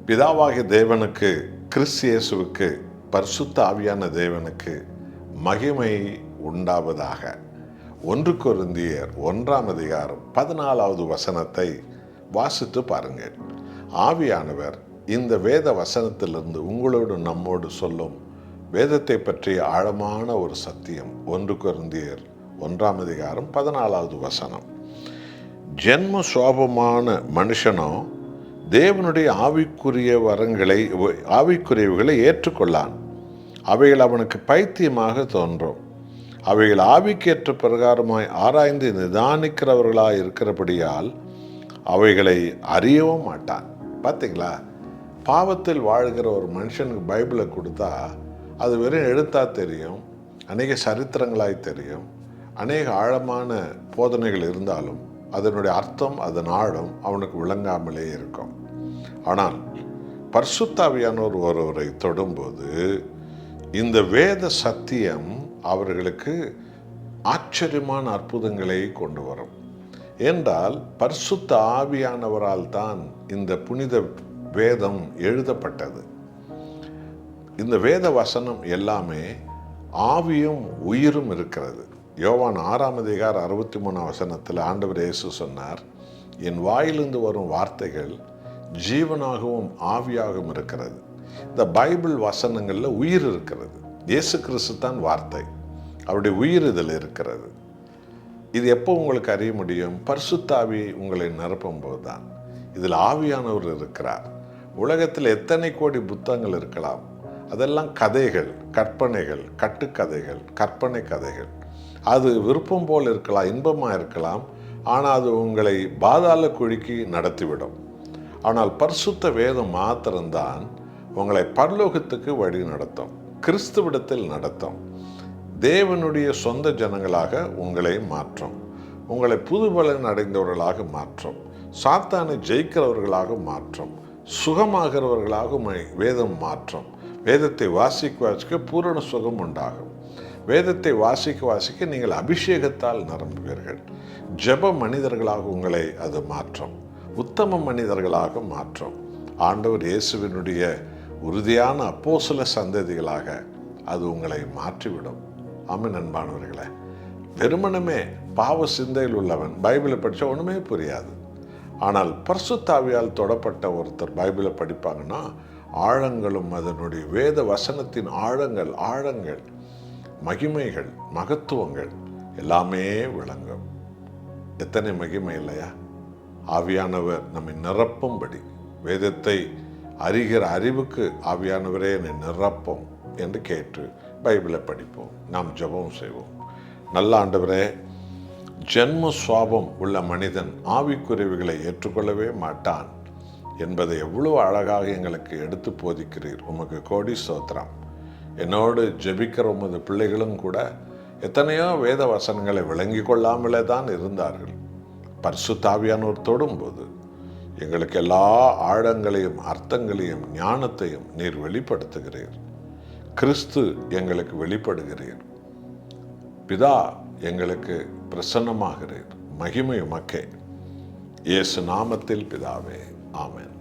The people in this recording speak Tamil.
பிதாவாகிய தேவனுக்கு, கிறிஸ்து இயேசுவுக்கு, பரிசுத்த ஆவியான தேவனுக்கு மகிமை உண்டாவதாக. 1 கொரிந்தியர் 1:14 வாசித்து பாருங்கள். ஆவியானவர் இந்த வேத வசனத்திலிருந்து உங்களோடு நம்மோடு சொல்லும் வேதத்தை பற்றிய ஆழமான ஒரு சத்தியம். 1 கொரிந்தியர் 1:14 ஜென்ம சுவாபமான மனுஷனோ தேவனுடைய ஆவிக்குரியவைகளை ஏற்றுக்கொள்ளான். அவைகள் அவனுக்கு பைத்தியமாக தோன்றும். அவைகள் ஆவிக்கேற்ற பிரகாரமாய் ஆராய்ந்து நிதானிக்கிறவர்களாய் இருக்கிறபடியால் அவைகளை அறியவும் மாட்டான். பார்த்தீங்களா, பாவத்தில் வாழ்கிற ஒரு மனுஷனுக்கு பைபிளை கொடுத்தா அது வெறும் எழுத்தா தெரியும், அநேக சரித்திரங்களாய் தெரியும், அநேக ஆழமான போதனைகள் இருந்தாலும் அதனுடைய அர்த்தம், அதன் ஆழம் அவனுக்கு விளங்காமலே இருக்கும். ஆனால் பரிசுத்த ஆவியானவர் ஒருவரை தொடும்போது இந்த வேத சத்தியம் அவர்களுக்கு ஆச்சரியமான அற்புதங்களை கொண்டு வரும். என்றால் பரிசுத்த ஆவியானவரால் தான் இந்த புனித வேதம் எழுதப்பட்டது. இந்த வேத வசனம் எல்லாமே ஆவியும் உயிரும் இருக்கிறது. யோவான் 6:63 ஆண்டவர் இயேசு சொன்னார், என் வாயிலிருந்து வரும் வார்த்தைகள் ஜீவனாகவும் ஆவியாகவும் இருக்கிறது. இந்த பைபிள் வசனங்களில் உயிர் இருக்கிறது. இயேசு கிறிஸ்து தான் வார்த்தை, அவருடைய உயிர் இதில் இருக்கிறது. இது எப்போ உங்களுக்கு அறிய முடியும்? பரிசுத்த ஆவி உங்களை நிரப்பும் போது தான். இதில் ஆவியானவர் இருக்கிறார். உலகத்தில் எத்தனை கோடி புத்தகங்கள் இருக்கலாம், அதெல்லாம் கதைகள், கற்பனைகள், கட்டுக்கதைகள், கற்பனை கதைகள். அது விருப்பம் போல் இருக்கலாம், இன்பமாக இருக்கலாம், ஆனால் அது உங்களை பாதாள குழிக்கு நடத்திவிடும். ஆனால் பரிசுத்த வேதம் மாத்திரம்தான் உங்களை பரலோகத்துக்கு வழி நடத்தும், கிறிஸ்துவிடத்தில் நடத்தும், தேவனுடைய சொந்த ஜனங்களாக உங்களை மாற்றும், உங்களை புதுபலன் அடைந்தவர்களாக மாற்றும், சாத்தானை ஜெயிக்கிறவர்களாக மாற்றும், சுகமாகிறவர்களாக வேதம் மாற்றும். வேதத்தை வாசிக்க பூரண சுகம் உண்டாகும். வேதத்தை வாசிக்க நீங்கள் அபிஷேகத்தால் நிரம்புவீர்கள். ஜெப மனிதர்களாக உங்களை அது மாற்றும், உத்தம மனிதர்களாக மாற்றும். ஆண்டவர் இயேசுவினுடைய உறுதியான அப்போஸ்தல சந்ததிகளாக அது உங்களை மாற்றிவிடும். ஆமென். அன்பானவர்களே, வெறுமனமே பாவ சிந்தையில் உள்ளவன் பைபிளை படித்தா ஒன்றுமே புரியாது. ஆனால் பரிசுத்த ஆவியால் தொடப்பட்ட ஒருத்தர் பைபிளை படிப்பாங்கன்னா ஆழங்களும் அதனுடைய வேத வசனத்தின் ஆழங்கள், மகிமைகள், மகத்துவங்கள் எல்லாமே விளங்கும். எத்தனை மகிமை இல்லையா? ஆவியானவர் நம்மை நிரப்பும்படி, வேதத்தை அறிகிற அறிவுக்கு ஆவியானவரே என்னை நிரப்பும் என்று கேட்டு பைபிளை படிப்போம். நாம் ஜெபம் செய்வோம். நல்ல ஆண்டவரே, ஜென்ம சுவாபம் உள்ள மனிதன் ஆவிக்குரியவைகளை ஏற்றுக்கொள்ளவே மாட்டான் என்பதை எவ்வளவு அழகாக எங்களுக்கு எடுத்து போதிக்கிறீர். உமக்கு கோடி ஸ்தோத்திரம். என்னோடு ஜெபிக்கிற உமது பிள்ளைகளும் கூட எத்தனையோ வேத வசனங்களை விளங்கி கொள்ளாமலே தான் இருந்தார்கள். பரிசுத்த ஆவியானவர் தொடும்போது எங்களுக்கு எல்லா ஆழங்களையும், அர்த்தங்களையும், ஞானத்தையும் நீர் வெளிப்படுத்துகிறீர். கிறிஸ்து எங்களுக்கு வெளிப்படுகிறீர். பிதா எங்களுக்கு பிரசன்னமாகிறீர். மகிமை உமக்கே. இயேசு நாமத்தில் பிதாவே, ஆமென்.